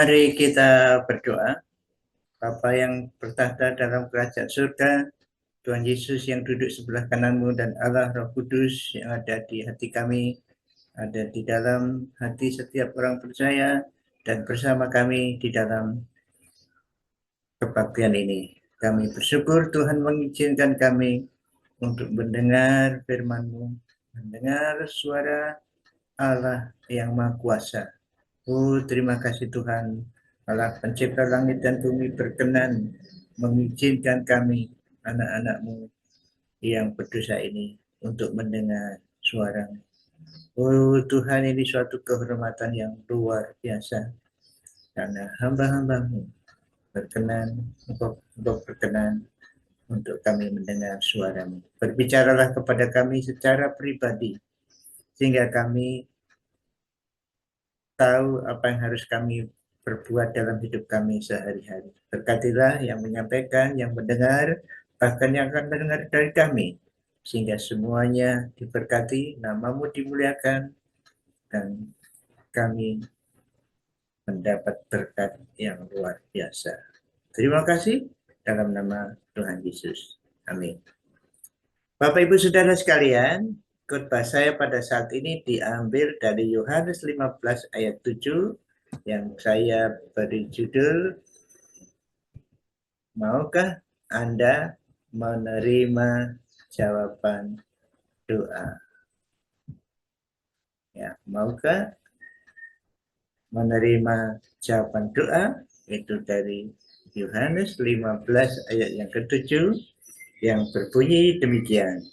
Mari kita berdoa. Bapa yang bertahta dalam kerajaan surga, Tuhan Yesus yang duduk sebelah kananmu, dan Allah Roh Kudus yang ada di hati kami, ada di dalam hati setiap orang percaya, dan bersama kami di dalam kebaktian ini. Kami bersyukur Tuhan mengizinkan kami untuk mendengar firman-Mu, mendengar suara Allah yang Maha Kuasa. Oh, terima kasih Tuhan, Allah pencipta langit dan bumi, berkenan mengizinkan kami, anak-anak-Mu yang berdosa ini, untuk mendengar suara. Oh Tuhan, ini suatu kehormatan yang luar biasa, karena hamba-hamba-Mu berkenan, untuk berkenan untuk kami mendengar suara-Mu. Berbicaralah kepada kami secara pribadi, sehingga kami tahu apa yang harus kami berbuat dalam hidup kami sehari-hari. Berkatilah yang menyampaikan, yang mendengar, bahkan yang akan mendengar dari kami, sehingga semuanya diberkati, nama-Mu dimuliakan, dan kami mendapat berkat yang luar biasa. Terima kasih dalam nama Tuhan Yesus. Amin. Bapak Ibu Saudara sekalian, khotbah saya pada saat ini diambil dari Yohanes 15 ayat 7 yang saya beri judul, maukah Anda menerima jawaban doa? Ya, maukah menerima jawaban doa? Itu dari Yohanes 15 ayat yang ke-7 yang berbunyi demikian.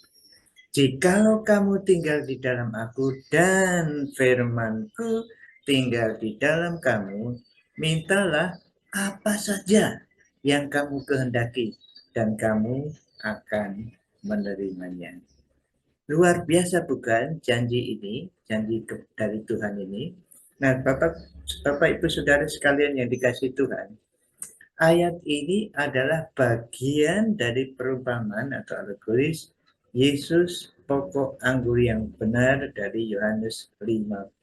Jikalau kamu tinggal di dalam aku dan firman-Ku tinggal di dalam kamu, mintalah apa saja yang kamu kehendaki, dan kamu akan menerimanya. Luar biasa bukan janji ini, janji dari Tuhan ini. Nah, Bapak Ibu Saudara sekalian yang dikasihi Tuhan, ayat ini adalah bagian dari perumpamaan atau alegoris Yesus pokok anggur yang benar dari Yohanes 15.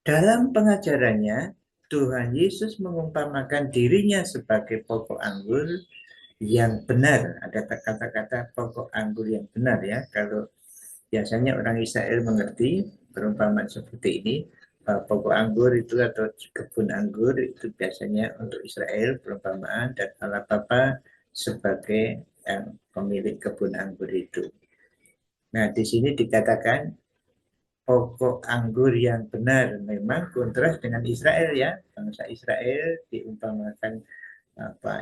Dalam pengajarannya, Tuhan Yesus mengumpamakan dirinya sebagai pokok anggur yang benar. Ada kata-kata pokok anggur yang benar ya. Kalau biasanya orang Israel mengerti perumpamaan seperti ini, pokok anggur itu atau kebun anggur itu biasanya untuk Israel perumpamaan, dan Allah Bapa sebagai yang pemilik kebun anggur itu. Nah, di sini dikatakan pokok anggur yang benar, memang kontras dengan Israel ya. Bangsa Israel diumpamakan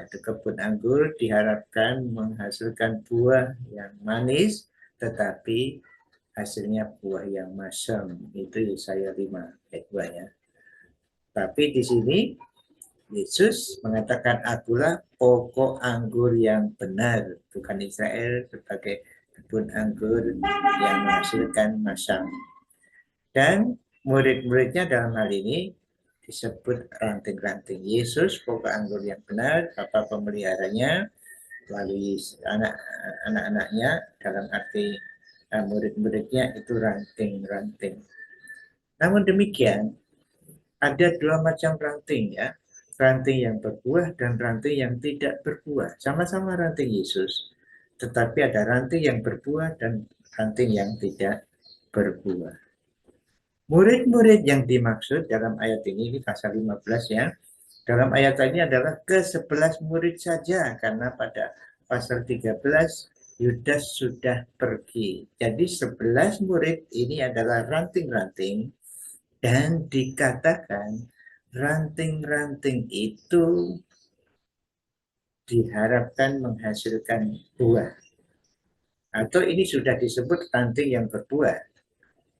itu kebun anggur diharapkan menghasilkan buah yang manis, tetapi hasilnya buah yang masam. Itu Yesaya 5 ayat 2 ya. Tapi di sini Yesus mengatakan, akulah pokok anggur yang benar, bukan Israel sebagai kebun anggur yang menghasilkan masam. Dan murid-muridnya dalam hal ini disebut ranting-ranting. Yesus pokok anggur yang benar, Bapa pemeliharanya, melalui anak-anaknya, dalam arti murid-muridnya itu ranting-ranting. Namun demikian, ada dua macam ranting ya. Ranting yang berbuah dan ranting yang tidak berbuah. Sama-sama ranting Yesus, tetapi ada ranting yang berbuah dan ranting yang tidak berbuah. Murid-murid yang dimaksud dalam ayat ini pasal 15 ya. Dalam ayat ini adalah ke-11 murid saja, karena pada pasal 13 Yudas sudah pergi. Jadi 11 murid ini adalah ranting-ranting, dan dikatakan ranting-ranting itu diharapkan menghasilkan buah. Atau ini sudah disebut ranting yang berbuah.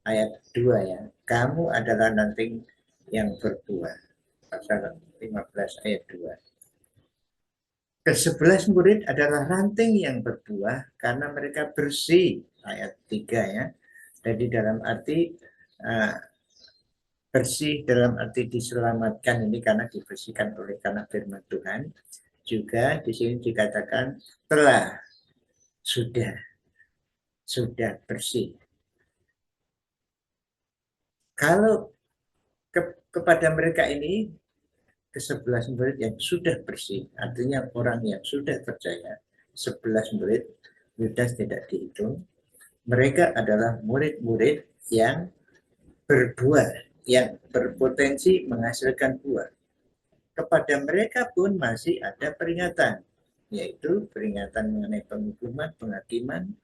Ayat 2 ya. Kamu adalah ranting yang berbuah. Pasal 15 ayat 2. Ke-11 murid adalah ranting yang berbuah karena mereka bersih. Ayat 3 ya. Jadi dalam arti bersih dalam arti diselamatkan ini karena dibersihkan oleh karena firman Tuhan. Juga di sini dikatakan telah, sudah bersih. Kalau kepada mereka ini, ke-11 murid yang sudah bersih, artinya orang yang sudah percaya, 11 murid, Yudas tidak dihitung, mereka adalah murid-murid yang berbuah, yang berpotensi menghasilkan buah. Kepada mereka pun masih ada peringatan, yaitu peringatan mengenai penghukuman, penghakiman,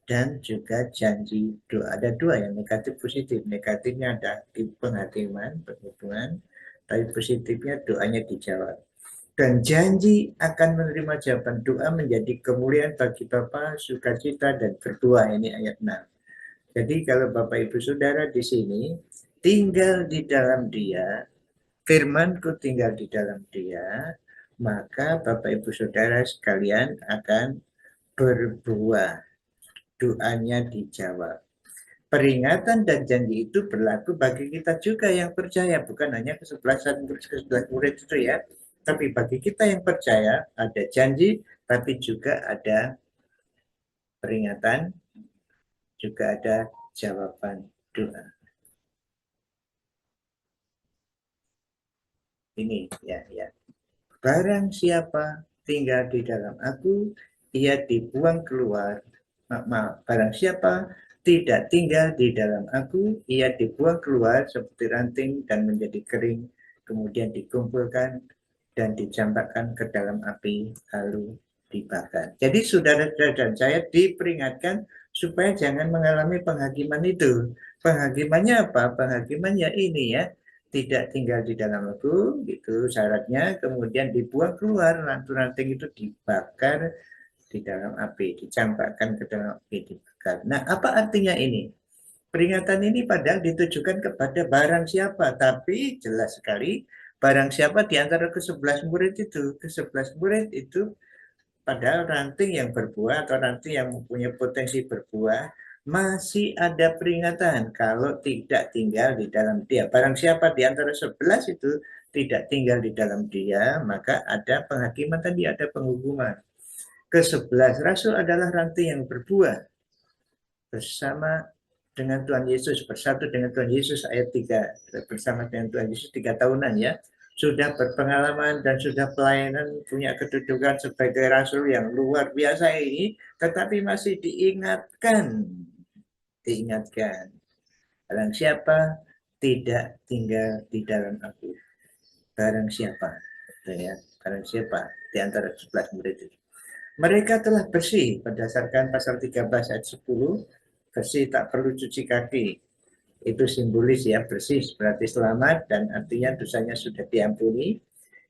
dan juga janji doa. Ada dua yang negatif positif. Negatifnya ada penghakiman, penghukuman, tapi positifnya doanya dijawab. Dan janji akan menerima jawaban doa menjadi kemuliaan bagi Bapa, sukacita, dan berdoa. Ini ayat 6. Jadi kalau Bapak Ibu Saudara di sini tinggal di dalam Dia, firmanku tinggal di dalam Dia, maka Bapak Ibu Saudara sekalian akan berbuah, doanya dijawab. Peringatan dan janji itu berlaku bagi kita juga yang percaya, bukan hanya ke-11 murid itu ya, tapi bagi kita yang percaya ada janji, tapi juga ada peringatan, juga ada jawaban doa. Ini ya. Barang siapa tinggal di dalam aku, ia dibuang keluar. Maaf, barang siapa tidak tinggal di dalam aku, ia dibuang keluar seperti ranting dan menjadi kering, kemudian dikumpulkan dan dicampakkan ke dalam api, lalu dibakar. Jadi saudara-saudara dan saya diperingatkan supaya jangan mengalami penghakiman itu. Penghakimannya apa? Penghakimannya ini ya, tidak tinggal di dalam aku, gitu syaratnya, kemudian dibuang keluar, ranting-ranting itu dibakar di dalam api, dicampakkan ke dalam api, dibakar. Nah, apa artinya ini? Peringatan ini padahal ditujukan kepada barang siapa, tapi jelas sekali barang siapa di antara ke-11 murid itu. Ke-11 murid itu padahal ranting yang berbuah atau ranting yang mempunyai potensi berbuah masih ada peringatan kalau tidak tinggal di dalam dia. Barang siapa di antara 11 itu tidak tinggal di dalam dia, maka ada penghakiman tadi, ada penghukuman. Ke-11 rasul adalah ranting yang berbuah bersama dengan Tuhan Yesus, bersatu dengan Tuhan Yesus, ayat 3, bersama dengan Tuhan Yesus 3 tahunan ya, sudah berpengalaman dan sudah pelayanan, punya kedudukan sebagai rasul yang luar biasa ini, tetapi masih diingatkan, barang siapa tidak tinggal di dalam aku, barang siapa, ya, barang siapa di antara 11 murid itu. Mereka telah bersih berdasarkan pasal 13 ayat 10, bersih tak perlu cuci kaki. Itu simbolis ya, bersih berarti selamat dan artinya dosanya sudah diampuni.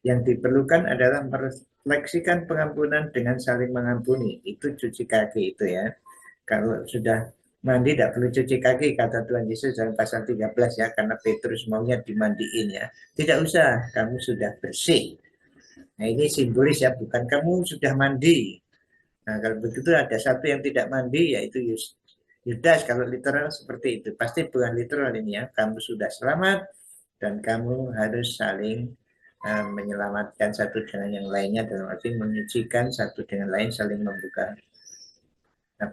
Yang diperlukan adalah merefleksikan pengampunan dengan saling mengampuni. Itu cuci kaki itu ya. Kalau sudah mandi tidak perlu cuci kaki, kata Tuhan Yesus dalam pasal 13 ya, karena Petrus maunya dimandiin ya. Tidak usah, kamu sudah bersih. Nah ini simbolis ya, bukan kamu sudah mandi. Nah kalau begitu ada satu yang tidak mandi, yaitu Yudas. Kalau literal seperti itu, pasti bukan literal ini ya. Kamu sudah selamat dan kamu harus saling menyelamatkan satu dengan yang lainnya, dalam arti menyucikan satu dengan lain, saling membuka,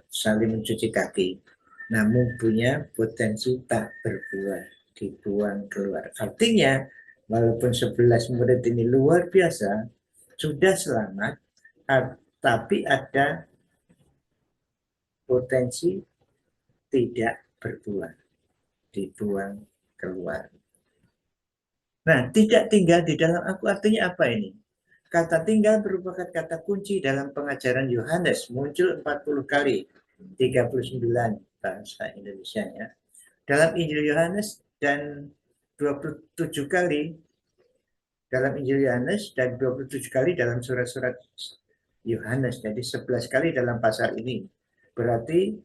saling mencuci kaki. Namun punya potensi tak berbuah, dibuang keluar. Artinya, walaupun 11 murid ini luar biasa, sudah selamat, tapi ada potensi tidak berbuah, dibuang keluar. Nah, tidak tinggal di dalam aku artinya apa ini? Kata tinggal merupakan kata kunci dalam pengajaran Yohanes, muncul 40 kali, 39 bahasa Indonesianya. Dalam Injil Yohanes dan 27 kali dalam Injil Yohanes dan 27 kali dalam surat-surat Yohanes. Jadi 11 kali dalam pasal ini. Berarti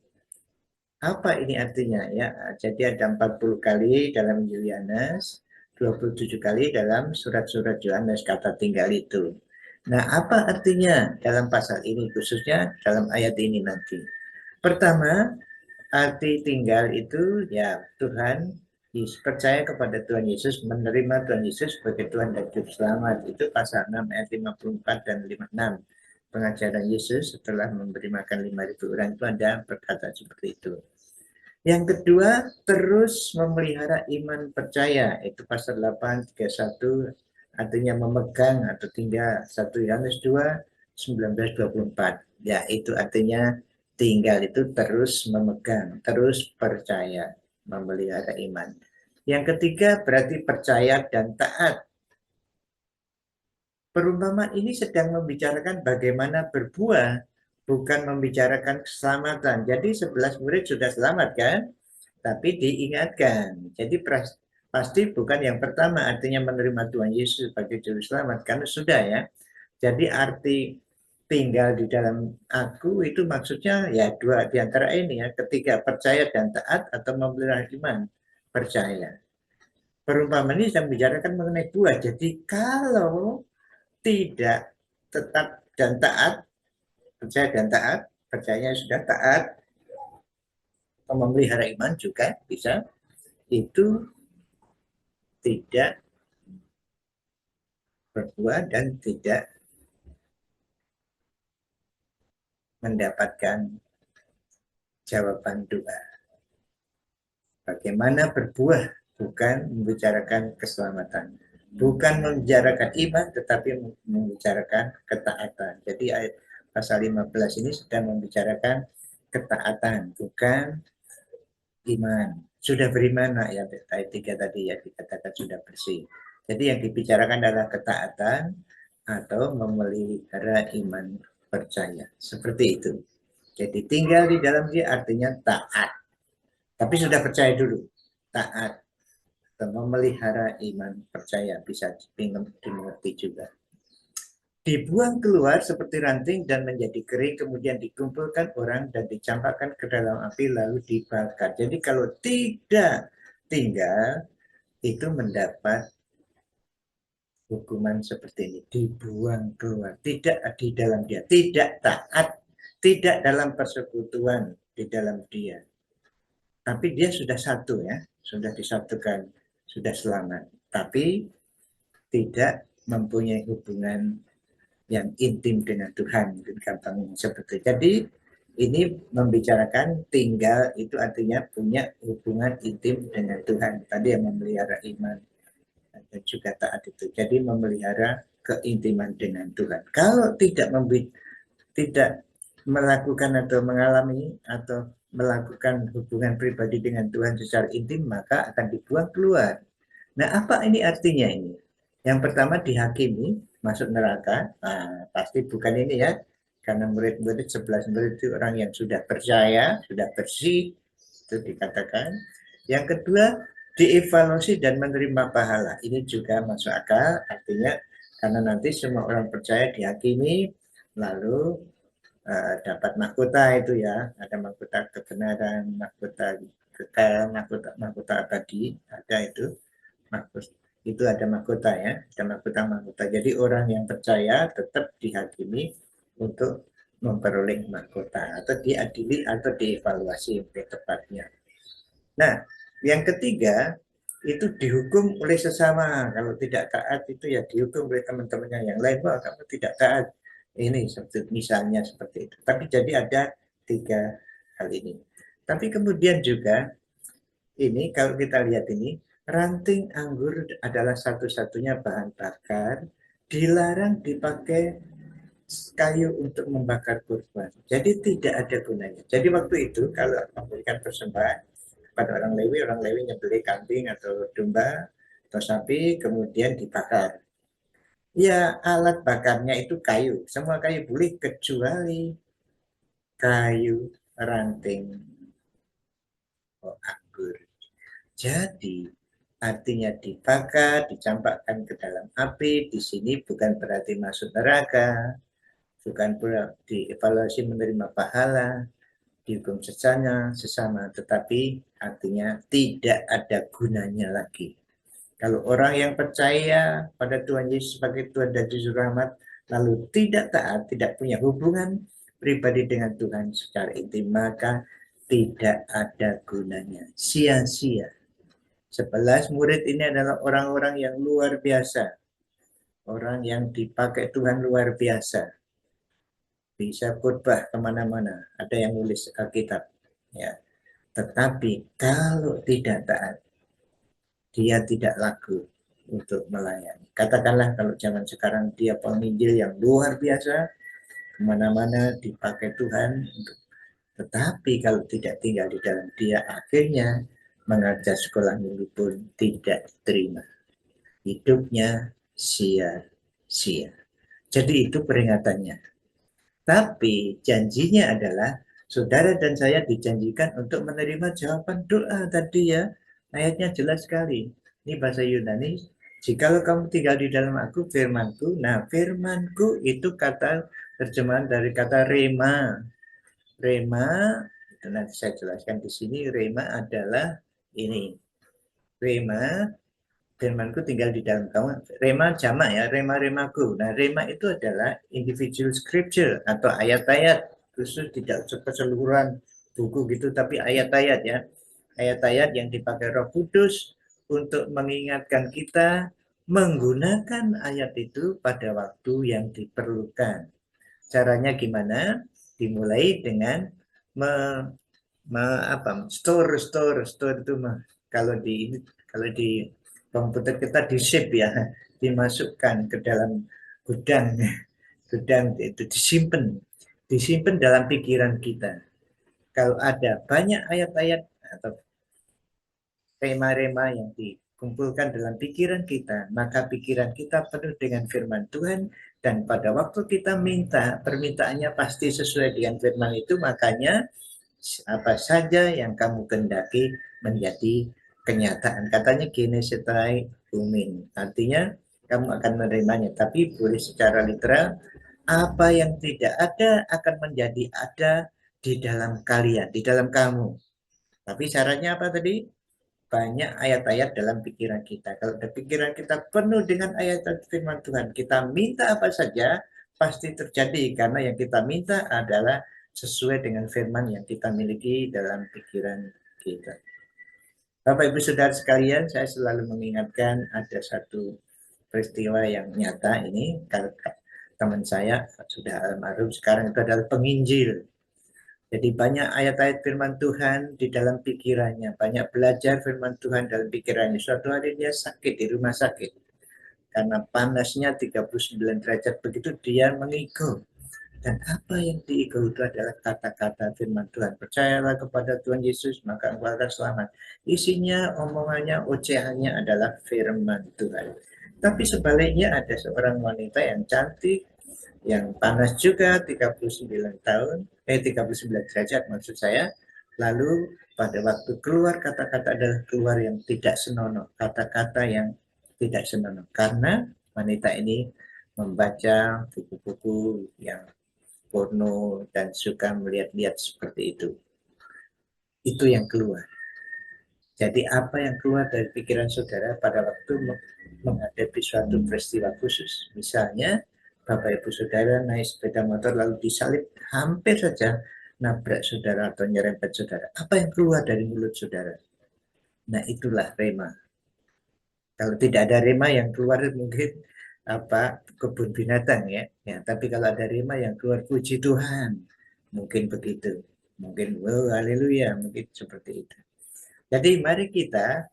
apa ini artinya ya? Jadi ada 40 kali dalam Injil Yohanes, 27 kali dalam surat-surat Yohanes kata tinggal itu. Nah, apa artinya dalam pasal ini khususnya dalam ayat ini nanti? Pertama, arti tinggal itu ya Tuhan percaya kepada Tuhan Yesus, menerima Tuhan Yesus sebagai Tuhan dan Juru Selamat. Itu pasal 6 ayat 54 dan 56. Pengajaran Yesus setelah memberi makan 5.000 orang itu ada berkata seperti itu. Yang kedua, terus memelihara iman percaya. Itu pasal 8, 31, artinya memegang atau tinggal 1 Yohanes 2, 19, 24. Ya, itu artinya tinggal itu terus memegang, terus percaya, memelihara iman. Yang ketiga berarti percaya dan taat. Perumpamaan ini sedang membicarakan bagaimana berbuah, bukan membicarakan keselamatan. Jadi 11 murid sudah selamat kan? Tapi diingatkan. Jadi pasti bukan yang pertama artinya menerima Tuhan Yesus sebagai juru selamat karena sudah ya. Jadi arti tinggal di dalam aku itu maksudnya ya dua di antara ini ya, ketiga percaya dan taat atau memelihara iman percaya. Perumpamaan ini sedang membicarakan mengenai buah. Jadi kalau tidak tetap dan taat, percaya dan taat, percayanya sudah taat, memelihara iman juga bisa, itu tidak berbuat dan tidak mendapatkan jawaban doa. Bagaimana berbuah bukan membicarakan keselamatan. Bukan membicarakan iman tetapi membicarakan ketaatan. Jadi ayat pasal 15 ini sedang membicarakan ketaatan, bukan iman. Sudah beriman nak ya ayat 3 tadi ya dikatakan sudah bersih. Jadi yang dibicarakan adalah ketaatan atau memelihara iman percaya. Seperti itu. Jadi tinggal di dalam dia artinya taat. Tapi sudah percaya dulu. Taat atau memelihara iman percaya bisa dimengerti juga. Dibuang keluar seperti ranting dan menjadi kering, kemudian dikumpulkan orang dan dicampakkan ke dalam api lalu dibakar. Jadi kalau tidak tinggal, itu mendapat hukuman seperti ini. Dibuang keluar, tidak di dalam dia, tidak taat, tidak dalam persekutuan di dalam dia. Tapi dia sudah satu ya, sudah disatukan, sudah selamat. Tapi tidak mempunyai hubungan yang intim dengan Tuhan, mungkin gampang seperti itu. Jadi ini membicarakan tinggal itu artinya punya hubungan intim dengan Tuhan. Tadi yang memelihara iman dan juga taat itu. Jadi memelihara keintiman dengan Tuhan. Kalau tidak melakukan atau mengalami atau melakukan hubungan pribadi dengan Tuhan secara intim, maka akan dibuang keluar. Nah, apa ini artinya ini? Yang pertama dihakimi, masuk neraka. Nah, pasti bukan ini ya. Karena murid-murid 11 murid itu orang yang sudah percaya, sudah bersih, itu dikatakan. Yang kedua, dievaluasi dan menerima pahala. Ini juga masuk akal, artinya karena nanti semua orang percaya dihakimi, lalu dapat mahkota itu ya, ada mahkota kebenaran, mahkota kekal, mahkota abadi, ada itu mahkota, itu ada mahkota ya, ada mahkota. Jadi orang yang percaya tetap dihakimi untuk memperoleh mahkota atau diadili atau dievaluasi lebih tepatnya. Nah, yang ketiga itu dihukum oleh sesama. Kalau tidak taat itu ya dihukum oleh teman-temannya yang lain. Wah, kamu tidak taat. Ini misalnya seperti itu. Tapi jadi ada tiga hal ini. Tapi kemudian juga ini kalau kita lihat ini ranting anggur adalah satu-satunya bahan bakar dilarang dipakai kayu untuk membakar kurban. Jadi tidak ada gunanya. Jadi waktu itu kalau memberikan persembahan pada orang Lewi nyembelih kambing atau domba atau sapi kemudian dibakar. Ya alat bakarnya itu kayu, semua kayu boleh kecuali kayu ranting anggur. Jadi artinya dibakar, dicampakkan ke dalam api, di sini bukan berarti masuk neraka, bukan pula dievaluasi menerima pahala, dihukum sesama, tetapi artinya tidak ada gunanya lagi. Kalau orang yang percaya pada Tuhan Yesus sebagai Tuhan dan Juru Rahmat, lalu tidak taat, tidak punya hubungan pribadi dengan Tuhan secara intim, maka tidak ada gunanya. Sia-sia. 11 murid ini adalah orang-orang yang luar biasa. Orang yang dipakai Tuhan luar biasa. Bisa khotbah kemana-mana. Ada yang nulis Alkitab. Ya. Tetapi kalau tidak taat, dia tidak laku untuk melayani. Katakanlah kalau zaman sekarang dia penginjil yang luar biasa, kemana-mana dipakai Tuhan, tetapi kalau tidak tinggal di dalam dia, akhirnya mengajar sekolah minggu pun tidak diterima. Hidupnya sia-sia. Jadi itu peringatannya. Tapi janjinya adalah saudara dan saya dijanjikan untuk menerima jawaban doa tadi ya. Ayatnya jelas sekali. Ini bahasa Yunani. Jikalau kamu tinggal di dalam aku, firmanku. Nah, firmanku itu kata terjemahan dari kata rema. Rema, itu nanti saya jelaskan di sini. Rema adalah ini. Rema, firmanku tinggal di dalam kamu. Rema jamak ya, rema-remaku. Nah, rema itu adalah individual scripture atau ayat-ayat khusus, tidak keseluruhan buku gitu, tapi ayat-ayat ya. Ayat-ayat yang dipakai Roh Kudus untuk mengingatkan kita menggunakan ayat itu pada waktu yang diperlukan. Caranya gimana? Dimulai dengan me, store itu mah kalau di komputer kita di save ya, dimasukkan ke dalam gudang gudang itu disimpan dalam pikiran kita. Kalau ada banyak ayat-ayat atau rema-rema yang dikumpulkan dalam pikiran kita, maka pikiran kita penuh dengan firman Tuhan, dan pada waktu kita minta, permintaannya pasti sesuai dengan firman itu. Makanya apa saja yang kamu kendaki menjadi kenyataan. Katanya kinesetai umin. Artinya kamu akan menerimanya. Tapi boleh secara literal, apa yang tidak ada akan menjadi ada di dalam kalian, di dalam kamu. Tapi syaratnya apa tadi? Banyak ayat-ayat dalam pikiran kita. Kalau pikiran kita penuh dengan ayat firman Tuhan, kita minta apa saja pasti terjadi, karena yang kita minta adalah sesuai dengan firman yang kita miliki dalam pikiran kita. Bapak Ibu Saudara sekalian, saya selalu mengingatkan ada satu peristiwa yang nyata ini. Kalau teman saya sudah almarhum sekarang itu adalah penginjil. Jadi banyak ayat-ayat firman Tuhan di dalam pikirannya, banyak belajar firman Tuhan dalam pikirannya. Suatu hari dia sakit di rumah sakit. Karena panasnya 39 derajat begitu, dia mengigau. Dan apa yang diigau itu adalah kata-kata firman Tuhan. Percayalah kepada Tuhan Yesus, maka engkau akan selamat. Isinya, omongannya, ocehannya adalah firman Tuhan. Tapi sebaliknya ada seorang wanita yang cantik, yang panas juga, 39 tahun, 39 derajat maksud saya. Lalu pada waktu keluar kata-kata adalah keluar yang tidak senonoh, kata-kata yang tidak senonoh. Karena wanita ini membaca buku-buku yang porno dan suka melihat-lihat seperti itu. Itu yang keluar. Jadi apa yang keluar dari pikiran saudara pada waktu menghadapi suatu peristiwa khusus. Misalnya Bapak Ibu Saudara naik sepeda motor lalu disalip, hampir saja nabrak saudara atau nyerempet saudara. Apa yang keluar dari mulut saudara? Nah, itulah rema. Kalau tidak ada rema, yang keluar mungkin apa kebun binatang ya. Ya, tapi kalau ada rema yang keluar, puji Tuhan. Mungkin begitu. Mungkin wow, haleluya, mungkin seperti itu. Jadi mari kita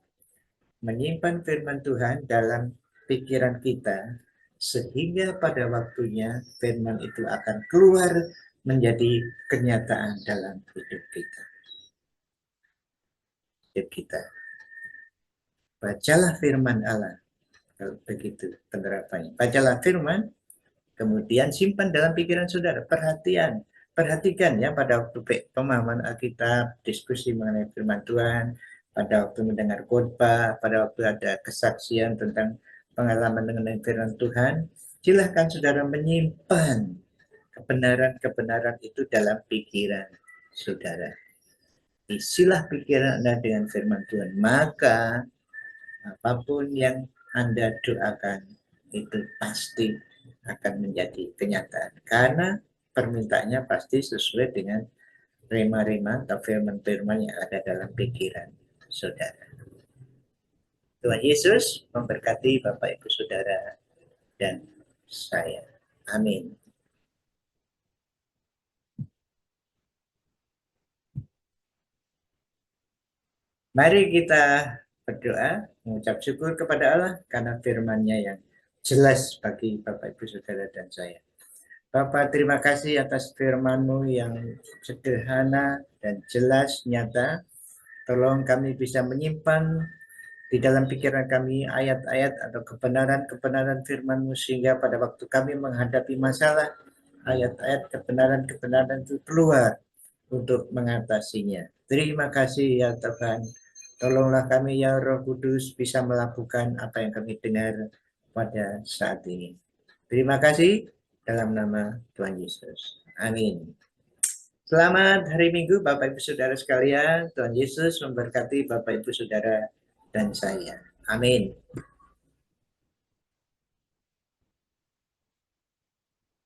menyimpan firman Tuhan dalam pikiran kita, sehingga pada waktunya firman itu akan keluar menjadi kenyataan dalam hidup kita. Bacalah firman Allah, kalau begitu penerapannya. Bacalah firman, kemudian simpan dalam pikiran saudara. Perhatikan ya pada waktu pemahaman Alkitab, diskusi mengenai firman Tuhan, pada waktu mendengar khotbah, pada waktu ada kesaksian tentang pengalaman mengenai firman Tuhan. Silahkan saudara menyimpan kebenaran-kebenaran itu dalam pikiran saudara. Isilah pikiran Anda dengan firman Tuhan, maka apapun yang Anda doakan itu pasti akan menjadi kenyataan, karena permintaannya pasti sesuai dengan rema-rema atau firman-firman yang ada dalam pikiran saudara. Tuhan Yesus memberkati Bapak Ibu Saudara dan saya. Amin. Mari kita berdoa, mengucap syukur kepada Allah karena firman-Nya yang jelas bagi Bapak, Ibu, Saudara, dan saya. Bapak, terima kasih atas firman-Mu yang sederhana dan jelas, nyata. Tolong kami bisa menyimpan di dalam pikiran kami ayat-ayat atau kebenaran-kebenaran firman-Mu sehingga pada waktu kami menghadapi masalah, ayat-ayat kebenaran-kebenaran itu keluar untuk mengatasinya. Terima kasih ya Tuhan. Tolonglah kami ya Roh Kudus bisa melakukan apa yang kami dengar pada saat ini. Terima kasih dalam nama Tuhan Yesus. Amin. Selamat hari Minggu Bapak Ibu Saudara sekalian. Tuhan Yesus memberkati Bapak Ibu Saudara dan saya. Amin.